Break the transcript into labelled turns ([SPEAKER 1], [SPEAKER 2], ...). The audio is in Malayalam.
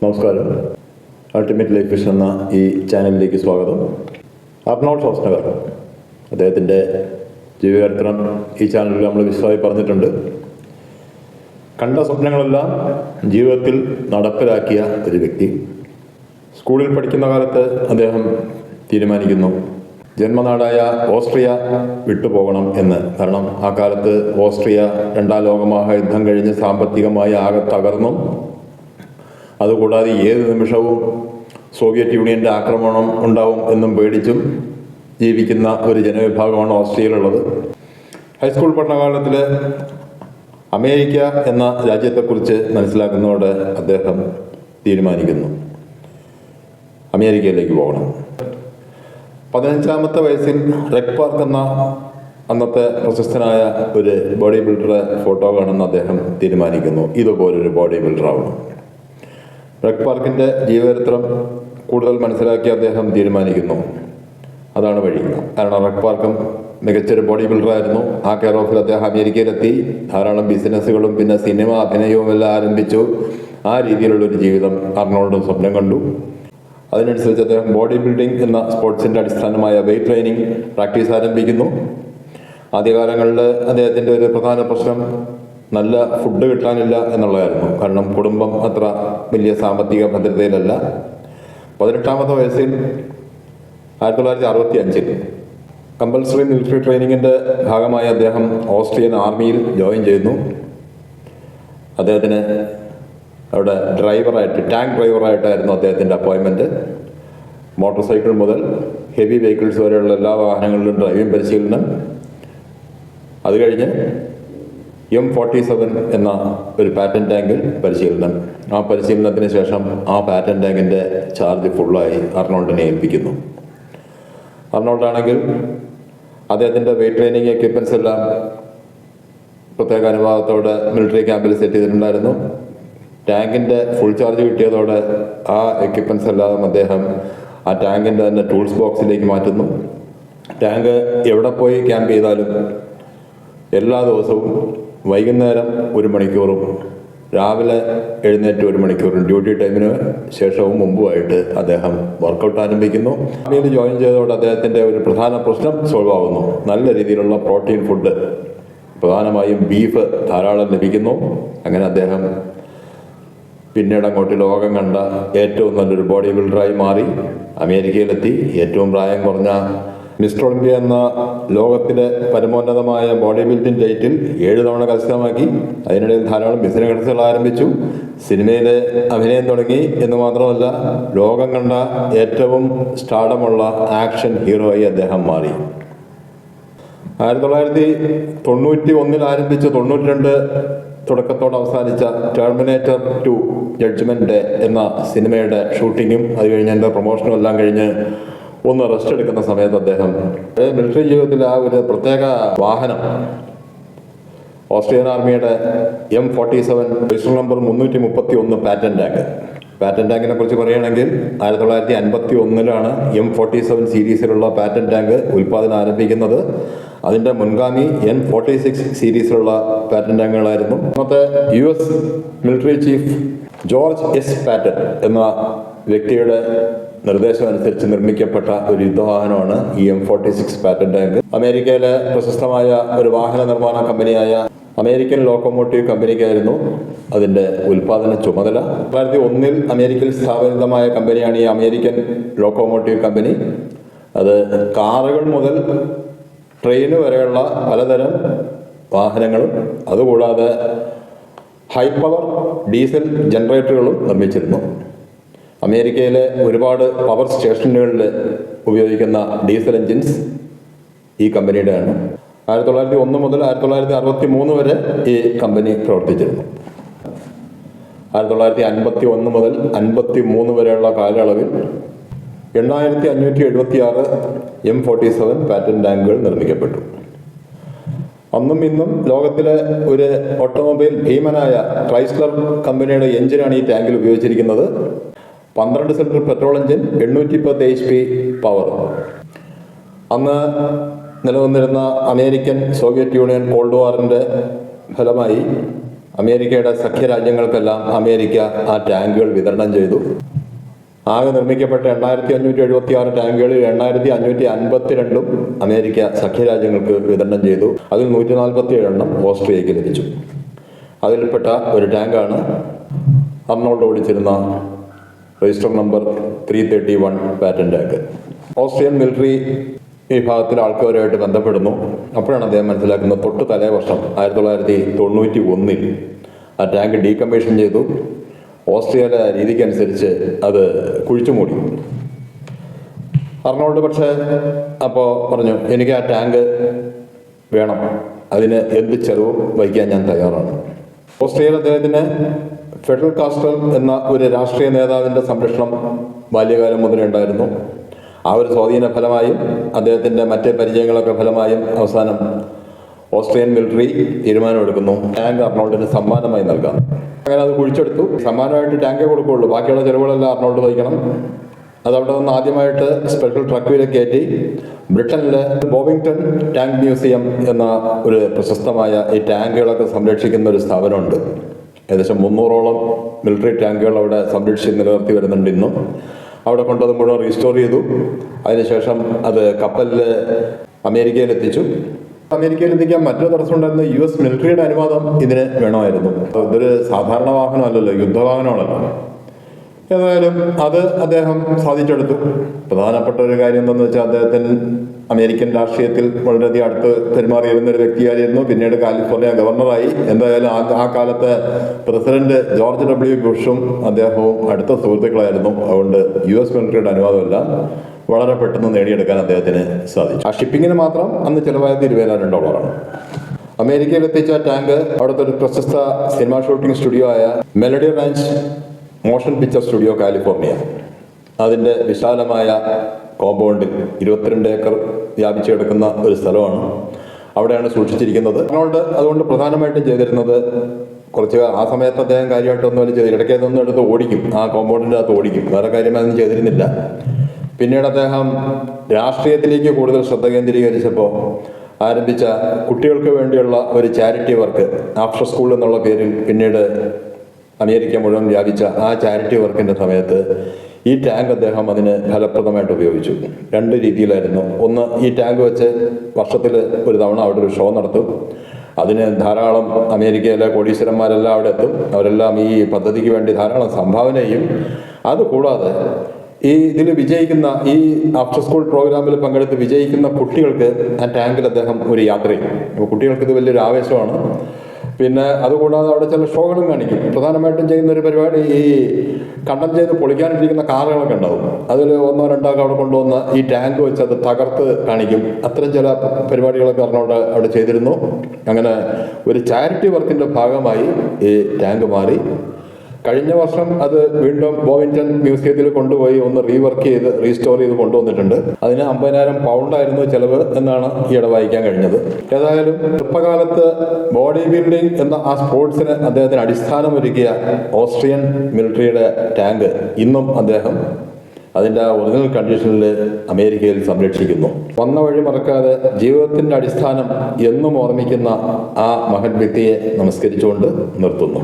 [SPEAKER 1] നമസ്കാരം. അൾട്ടിമേറ്റ് ലൈഫ് വിഷൻ എന്ന ഈ ചാനലിലേക്ക് സ്വാഗതം. അർണോൾഡ് ഷ്വാസ്നഗർ അദ്ദേഹത്തിൻ്റെ ജീവചരിത്രം ഈ ചാനലിൽ നമ്മൾ വിശദമായി പറഞ്ഞിട്ടുണ്ട്. കണ്ട സ്വപ്നങ്ങളെല്ലാം ജീവിതത്തിൽ നടപ്പിലാക്കിയ ഒരു വ്യക്തി. സ്കൂളിൽ പഠിക്കുന്ന കാലത്ത് അദ്ദേഹം തീരുമാനിക്കുന്നു ജന്മനാടായ ഓസ്ട്രിയ വിട്ടുപോകണം എന്ന്. കാരണം ആ കാലത്ത് ഓസ്ട്രിയ രണ്ടാം ലോകമഹായുദ്ധം കഴിഞ്ഞ് സാമ്പത്തികമായി ആകെ തകർന്നും, അതുകൂടാതെ ഏത് നിമിഷവും സോവിയറ്റ് യൂണിയൻ്റെ ആക്രമണം ഉണ്ടാവും എന്നും പേടിച്ചും ജീവിക്കുന്ന ഒരു ജനവിഭാഗമാണ് ഓസ്ട്രിയയിലുള്ളത്. ഹൈസ്കൂൾ പഠനകാലത്തിൽ അമേരിക്ക എന്ന രാജ്യത്തെക്കുറിച്ച് മനസ്സിലാക്കുന്നതോടെ അദ്ദേഹം തീരുമാനിക്കുന്നു അമേരിക്കയിലേക്ക് പോകണം. 15-ാമത്തെ വയസ്സിൽ റെക് പാർക്ക് എന്ന അന്നത്തെ പ്രശസ്തനായ ഒരു ബോഡി ബിൽഡറെ ഫോട്ടോ കാണുന്ന അദ്ദേഹം തീരുമാനിക്കുന്നു ഇതുപോലൊരു ബോഡി ബിൽഡർ ആവണം. റെക് പാർക്കിൻ്റെ ജീവചരിത്രം കൂടുതൽ മനസ്സിലാക്കി അദ്ദേഹം തീരുമാനിക്കുന്നു അതാണ് വഴി. കാരണം റെക് പാർക്കും മികച്ചൊരു ബോഡി ബിൽഡറായിരുന്നു. ആ കെയർ ഓഫിൽ അദ്ദേഹം അമേരിക്കയിലെത്തി ധാരാളം ബിസിനസ്സുകളും പിന്നെ സിനിമ അഭിനയവും എല്ലാം ആരംഭിച്ചു. ആ രീതിയിലുള്ളൊരു ജീവിതം അർണോൾഡ് സ്വപ്നം കണ്ടു. അതിനനുസരിച്ച് അദ്ദേഹം ബോഡി ബിൽഡിംഗ് എന്ന സ്പോർട്സിൻ്റെ അടിസ്ഥാനമായ വെയ്റ്റ് ട്രെയിനിങ് പ്രാക്ടീസ് ആരംഭിക്കുന്നു. ആദ്യകാലങ്ങളിൽ അദ്ദേഹത്തിൻ്റെ ഒരു പ്രധാന പ്രശ്നം നല്ല ഫുഡ് കിട്ടാനില്ല എന്നുള്ളതായിരുന്നു. കാരണം കുടുംബം അത്ര വലിയ സാമ്പത്തിക ഭദ്രതയിലല്ല. 18-ാമത്തെ വയസ്സിൽ 1965 കമ്പൽസറി മിലിറ്ററി ട്രെയിനിങ്ങിൻ്റെ ഭാഗമായി അദ്ദേഹം ഓസ്ട്രിയൻ ആർമിയിൽ ജോയിൻ ചെയ്യുന്നു. അദ്ദേഹത്തിന് അവിടെ ടാങ്ക് ഡ്രൈവറായിട്ടായിരുന്നു അദ്ദേഹത്തിൻ്റെ അപ്പോയിൻമെൻറ്റ്. മോട്ടോർ സൈക്കിൾ മുതൽ ഹെവി വെഹിക്കിൾസ് വരെയുള്ള എല്ലാ വാഹനങ്ങളിലും ഡ്രൈവിംഗ് പരിശീലനം. അത് കഴിഞ്ഞ് M47 എന്ന ഒരു പാറ്റൻ ടാങ്കിൽ പരിശീലനം. ആ പരിശീലനത്തിന് ശേഷം ആ പാറ്റൻ ടാങ്കിൻ്റെ ചാർജ് ഫുള്ളായി അർണോൾഡിനെ ഏൽപ്പിക്കുന്നു. അർണോൾഡാണെങ്കിൽ അദ്ദേഹത്തിൻ്റെ വെയ്റ്റ് ട്രെയിനിങ് എക്യുപ്മെൻറ്റ്സ് എല്ലാം പ്രത്യേക അനുവാദത്തോടെ മിലിറ്ററി ക്യാമ്പിൽ സെറ്റ് ചെയ്തിട്ടുണ്ടായിരുന്നു. ടാങ്കിൻ്റെ ഫുൾ ചാർജ് കിട്ടിയതോടെ ആ എക്യുപ്മെൻറ്റ്സ് എല്ലാം അദ്ദേഹം ആ ടാങ്കിൻ്റെ തന്നെ ടൂൾസ് ബോക്സിലേക്ക് മാറ്റുന്നു. ടാങ്ക് എവിടെ പോയി ക്യാമ്പ് ചെയ്താലും എല്ലാ ദിവസവും വൈകുന്നേരം 1 മണിക്കൂറും രാവിലെ എഴുന്നേറ്റ് 1 മണിക്കൂറും ഡ്യൂട്ടി ടൈമിന് ശേഷവും മുമ്പുമായിട്ട് അദ്ദേഹം വർക്കൗട്ട് ആരംഭിക്കുന്നു. ആർമിയിൽ ജോയിൻ ചെയ്തതോടെ അദ്ദേഹത്തിൻ്റെ ഒരു പ്രധാന പ്രശ്നം സോൾവ് ആകുന്നു. നല്ല രീതിയിലുള്ള പ്രോട്ടീൻ ഫുഡ്, പ്രധാനമായും ബീഫ് ധാരാളം ലഭിക്കുന്നു. അങ്ങനെ അദ്ദേഹം പിന്നീട് അങ്ങോട്ട് ലോകം കണ്ട ഏറ്റവും നല്ലൊരു ബോഡി ബിൽഡറായി മാറി. അമേരിക്കയിലെത്തി. ഏറ്റവും പ്രായം കുറഞ്ഞ മിസ്റ്റർ ഒളിമ്പിയ എന്ന ലോകത്തിലെ പരമോന്നതമായ ബോഡി ബിൽഡിംഗ് ഡേറ്റിൽ 7 തവണ കരസ്ഥമാക്കി. അതിനിടയിൽ ധാരാളം ബിസിനസ്സുകൾ ആരംഭിച്ചു. സിനിമയിലെ അഭിനയം തുടങ്ങി എന്ന് മാത്രമല്ല, ലോകം കണ്ട ഏറ്റവും സ്റ്റാർഡമുള്ള ആക്ഷൻ ഹീറോയായി അദ്ദേഹം മാറി. 1991 ആരംഭിച്ച് 92 തുടക്കത്തോടെ അവസാനിച്ച ടെർമിനേറ്റർ 2 ജഡ്ജ്മെന്റ് ഡേ എന്ന സിനിമയുടെ ഷൂട്ടിങ്ങും അത് കഴിഞ്ഞ് എൻ്റെ പ്രൊമോഷനും എല്ലാം കഴിഞ്ഞ് ഒന്ന് റെസ്റ്റ് എടുക്കുന്ന സമയത്ത് അദ്ദേഹം മിലിറ്ററി ജീവിതത്തിൽ ആ ഒരു പ്രത്യേക വാഹനം, ഓസ്ട്രിയൻ ആർമിയുടെ M47 രജിസ്റ്റർ നമ്പർ 331 പാറ്റൻ ടാങ്കിനെ കുറിച്ച് പറയുകയാണെങ്കിൽ 1951 M47 സീരീസിലുള്ള പാറ്റൻ ടാങ്ക് ഉൽപ്പാദനം ആരംഭിക്കുന്നത്. അതിൻ്റെ മുൻഗാമി N46 സീരീസിലുള്ള പാറ്റൻ ടാങ്കുകളായിരുന്നു. അന്നത്തെ US military chief George S Patton എന്ന വ്യക്തിയുടെ നിർദ്ദേശം അനുസരിച്ച് നിർമ്മിക്കപ്പെട്ട ഒരു യുദ്ധവാഹനമാണ് ഈ M46 പാറ്റൻ ടാങ്ക്. അമേരിക്കയിലെ പ്രശസ്തമായ ഒരു വാഹന നിർമ്മാണ കമ്പനിയായ അമേരിക്കൻ ലോക്കോമോട്ടീവ് കമ്പനിക്കായിരുന്നു അതിൻ്റെ ഉൽപ്പാദന ചുമതല. 2001 അമേരിക്കയിൽ സ്ഥാപിതമായ കമ്പനിയാണ് ഈ അമേരിക്കൻ ലോക്കോമോട്ടീവ് കമ്പനി. അത് കാറുകൾ മുതൽ ട്രെയിന് വരെയുള്ള പലതരം വാഹനങ്ങളും അതുകൂടാതെ ഹൈ പവർ ഡീസൽ ജനറേറ്ററുകളും നിർമ്മിച്ചിരുന്നു. അമേരിക്കയിലെ ഒരുപാട് പവർ സ്റ്റേഷനുകളിൽ ഉപയോഗിക്കുന്ന ഡീസൽ എൻജിൻസ് ഈ കമ്പനിയുടെയാണ്. 1901 മുതൽ 1963 വരെ ഈ കമ്പനി പ്രവർത്തിച്ചിരുന്നു. 1951 മുതൽ 53 വരെയുള്ള കാലയളവിൽ 8576 M47 പാറ്റൻ ടാങ്കുകൾ നിർമ്മിക്കപ്പെട്ടു. അന്നും ഇന്നും ലോകത്തിലെ ഒരു ഓട്ടോമൊബൈൽ ഭീമനായ ക്രൈസ്ലർ കമ്പനിയുടെ എഞ്ചിനാണ് ഈ ടാങ്കിൽ ഉപയോഗിച്ചിരിക്കുന്നത്. 12 cylinder petrol engine, 810 HP power. അന്ന് നിലനിന്നിരുന്ന അമേരിക്കൻ സോവിയറ്റ് യൂണിയൻ കോൾഡ് വാറിൻ്റെ ഫലമായി അമേരിക്കയുടെ സഖ്യരാജ്യങ്ങൾക്കെല്ലാം അമേരിക്ക ആ ടാങ്കുകൾ വിതരണം ചെയ്തു. ആകെ നിർമ്മിക്കപ്പെട്ട 8576 ടാങ്കുകളിൽ 8552 അമേരിക്ക സഖ്യരാജ്യങ്ങൾക്ക് വിതരണം ചെയ്തു. അതിൽ 147 ഓസ്ട്രിയയ്ക്ക് ലഭിച്ചു. അതിൽപ്പെട്ട ഒരു ടാങ്കാണ് അർണോൾഡ് ഓടിച്ചിരുന്ന register number 331 Patton tank. Austrian military വിഭാഗത്തിലെ ആൾക്കാരുമായിട്ട് ബന്ധപ്പെടുന്നു. അപ്പോഴാണ് അദ്ദേഹം മനസ്സിലാക്കുന്നത് തൊട്ട് തലേ വർഷം 1991 ആ ടാങ്ക് ഡീകമ്മീഷൻ ചെയ്തു. ഓസ്ട്രിയയിലെ രീതിക്കനുസരിച്ച് അത് കുഴിച്ചുമൂടി. അർണോൾഡ് പക്ഷേ അപ്പോൾ പറഞ്ഞു, എനിക്ക് ആ ടാങ്ക് വേണം, അതിന് എന്ത് ചെലവും വഹിക്കാൻ ഞാൻ തയ്യാറാണ്. ഓസ്ട്രിയയിൽ അദ്ദേഹത്തിന് ഫെഡറൽ കാസ്റ്റർ എന്ന ഒരു രാഷ്ട്രീയ നേതാവിൻ്റെ സംരക്ഷണം ബാല്യകാലം മുതലേ ഉണ്ടായിരുന്നു. ആ ഒരു സ്വാധീന ഫലമായും അദ്ദേഹത്തിൻ്റെ മറ്റ് പരിചയങ്ങളൊക്കെ ഫലമായും അവസാനം ഓസ്ട്രിയൻ മിലിറ്ററി തീരുമാനമെടുക്കുന്നു ടാങ്ക് അർണോൾഡിന് സമ്മാനമായി നൽകാം. അങ്ങനെ അത് കുഴിച്ചെടുത്തു. സമ്മാനമായിട്ട് ടാങ്കേ കൊടുക്കുകയുള്ളൂ, ബാക്കിയുള്ള ചെലവുകളെല്ലാം അർണോൾഡ് വഹിക്കണം. അതവിടെ നിന്ന് ആദ്യമായിട്ട് സ്പെഷ്യൽ ട്രക്കിലേക്ക് കയറ്റി ബ്രിട്ടനിലെ ബോവിംഗ്ടൺ ടാങ്ക് മ്യൂസിയം എന്ന ഒരു പ്രശസ്തമായ ഈ ടാങ്കുകളൊക്കെ സംരക്ഷിക്കുന്ന ഒരു സ്ഥാപനമുണ്ട്. ഏകദേശം 300ഓളം മിലിറ്ററി ടാങ്കുകൾ അവിടെ സംരക്ഷിച്ച് നിലനിർത്തി വരുന്നുണ്ട് ഇന്നും. അവിടെ കൊണ്ടത് മുഴുവൻ റീസ്റ്റോർ ചെയ്തു. അതിനുശേഷം അത് കപ്പലിൽ അമേരിക്കയിലെത്തിച്ചു. അമേരിക്കയിലെത്തിക്കാൻ മറ്റൊരു തടസ്സം ഉണ്ടായിരുന്ന US മിലിറ്ററിയുടെ അനുവാദം ഇതിന് വേണമായിരുന്നു. ഇതൊരു സാധാരണ വാഹനമല്ലല്ലോ, യുദ്ധവാഹനമാണല്ലോ. ഏതായാലും അത് അദ്ദേഹം സാധിച്ചെടുത്തു. പ്രധാനപ്പെട്ട ഒരു കാര്യം എന്താണെന്ന് വെച്ചാൽ അദ്ദേഹത്തിന് അമേരിക്കൻ രാഷ്ട്രീയത്തിൽ വളരെയധികം അടുത്ത് പെരുമാറിയിരുന്ന ഒരു വ്യക്തിയായിരുന്നു. പിന്നീട് കാലിഫോർണിയ ഗവർണറായി. എന്തായാലും ആ കാലത്ത് പ്രസിഡന്റ് ജോർജ് W. ബുഷും അദ്ദേഹവും അടുത്ത സുഹൃത്തുക്കളായിരുന്നു. അതുകൊണ്ട് US മിലിറ്ററിയുടെ അനുവാദമല്ല വളരെ പെട്ടെന്ന് നേടിയെടുക്കാൻ അദ്ദേഹത്തിന് സാധിച്ചു. ആ ഷിപ്പിങ്ങിന് മാത്രം അന്ന് ചിലവായത് $20,000. അമേരിക്കയിൽ എത്തിച്ച ടാങ്ക് അവിടുത്തെ ഒരു പ്രശസ്ത സിനിമാ ഷൂട്ടിംഗ് സ്റ്റുഡിയോ ആയ Melody Ranch Motion Picture Studio California, അതിൻ്റെ വിശാലമായ കോമ്പൗണ്ടിൽ 22 ഏക്കർ വ്യാപിച്ചു കിടക്കുന്ന ഒരു സ്ഥലമാണ്. അവിടെയാണ് സൂക്ഷിച്ചിരിക്കുന്നത്. അതുകൊണ്ട് പ്രധാനമായിട്ടും ചെയ്തിരുന്നത് കുറച്ച് ആ സമയത്ത് അദ്ദേഹം കാര്യമായിട്ടൊന്നും ചെയ്തു, ഇടയ്ക്കൊന്നും എടുത്ത് ഓടിക്കും, ആ കോമ്പൗണ്ടിൻ്റെ അകത്ത് ഓടിക്കും, വേറെ കാര്യമൊന്നും ചെയ്തിരുന്നില്ല. പിന്നീട് അദ്ദേഹം രാഷ്ട്രീയത്തിലേക്ക് കൂടുതൽ ശ്രദ്ധ കേന്ദ്രീകരിച്ചപ്പോൾ ആരംഭിച്ച കുട്ടികൾക്ക് വേണ്ടിയുള്ള ഒരു ചാരിറ്റി വർക്ക് ആഫ്റ്റർ സ്കൂൾ എന്നുള്ള പേരിൽ പിന്നീട് അമേരിക്ക മുഴുവൻ വ്യാപിച്ച ആ ചാരിറ്റി വർക്കിൻ്റെ സമയത്ത് ഈ ടാങ്ക് അദ്ദേഹം അതിന് ഫലപ്രദമായിട്ട് ഉപയോഗിച്ചു. 2 രീതിയിലായിരുന്നു. ഒന്ന്, ഈ ടാങ്ക് വെച്ച് വർഷത്തിൽ ഒരു തവണ അവിടെ ഒരു ഷോ നടത്തും. അതിന് ധാരാളം അമേരിക്കയിലെ കോടീശ്വരന്മാരെല്ലാം അവിടെ എത്തും. അവരെല്ലാം ഈ പദ്ധതിക്ക് വേണ്ടി ധാരാളം സംഭാവന ചെയ്യും. അതുകൂടാതെ ഇതിൽ വിജയിക്കുന്ന ഈ ആഫ്റ്റർ സ്കൂൾ പ്രോഗ്രാമിൽ പങ്കെടുത്ത് വിജയിക്കുന്ന കുട്ടികൾക്ക് ആ ടാങ്കിൽ അദ്ദേഹം ഒരു യാത്ര ചെയ്യും. അപ്പോൾ കുട്ടികൾക്ക് ഇത് വലിയൊരു ആവേശമാണ്. പിന്നെ അതുകൂടാതെ അവിടെ ചില ഷോകളും കാണിക്കും. പ്രധാനമായിട്ടും ചെയ്യുന്നൊരു പരിപാടി ഈ കണ്ടം ചെയ്ത് പൊളിക്കാനിരിക്കുന്ന കാറുകളൊക്കെ ഉണ്ടാവും. അതിൽ 1-2 അവിടെ കൊണ്ടുവന്ന് ഈ ടാങ്ക് വെച്ച് അത് തകർത്ത് കാണിക്കും. അത്തരം ചില പരിപാടികളൊക്കെ അവിടെ ചെയ്തിരുന്നു. അങ്ങനെ ഒരു ചാരിറ്റി വർക്കിൻ്റെ ഭാഗമായി ഈ ടാങ്ക് മാറി. കഴിഞ്ഞ വർഷം അത് വീണ്ടും ബോവിംഗ്ടൺ മ്യൂസിയത്തിൽ കൊണ്ടുപോയി ഒന്ന് റീവർക്ക് ചെയ്ത് റീസ്റ്റോർ ചെയ്ത് കൊണ്ടുവന്നിട്ടുണ്ട്. അതിന് 50,000 പൗണ്ടായിരുന്നു ചെലവ് എന്നാണ് ഈയിടെ വായിക്കാൻ കഴിഞ്ഞത്. ഏതായാലും ചെറുപ്പകാലത്ത് ബോഡി ബിൽഡിംഗ് എന്ന ആ സ്പോർട്സിന് അദ്ദേഹത്തിന് അടിസ്ഥാനമൊരുക്കിയ ഓസ്ട്രിയൻ മിലിറ്ററിയുടെ ടാങ്ക് ഇന്നും അദ്ദേഹം അതിൻ്റെ ഒറിജിനൽ കണ്ടീഷനിൽ അമേരിക്കയിൽ സംരക്ഷിക്കുന്നു. വന്ന വഴി മറക്കാതെ ജീവിതത്തിൻ്റെ അടിസ്ഥാനം എന്നും ഓർമ്മിക്കുന്ന ആ മഹത് വ്യക്തിയെ നമസ്കരിച്ചുകൊണ്ട് നിർത്തുന്നു.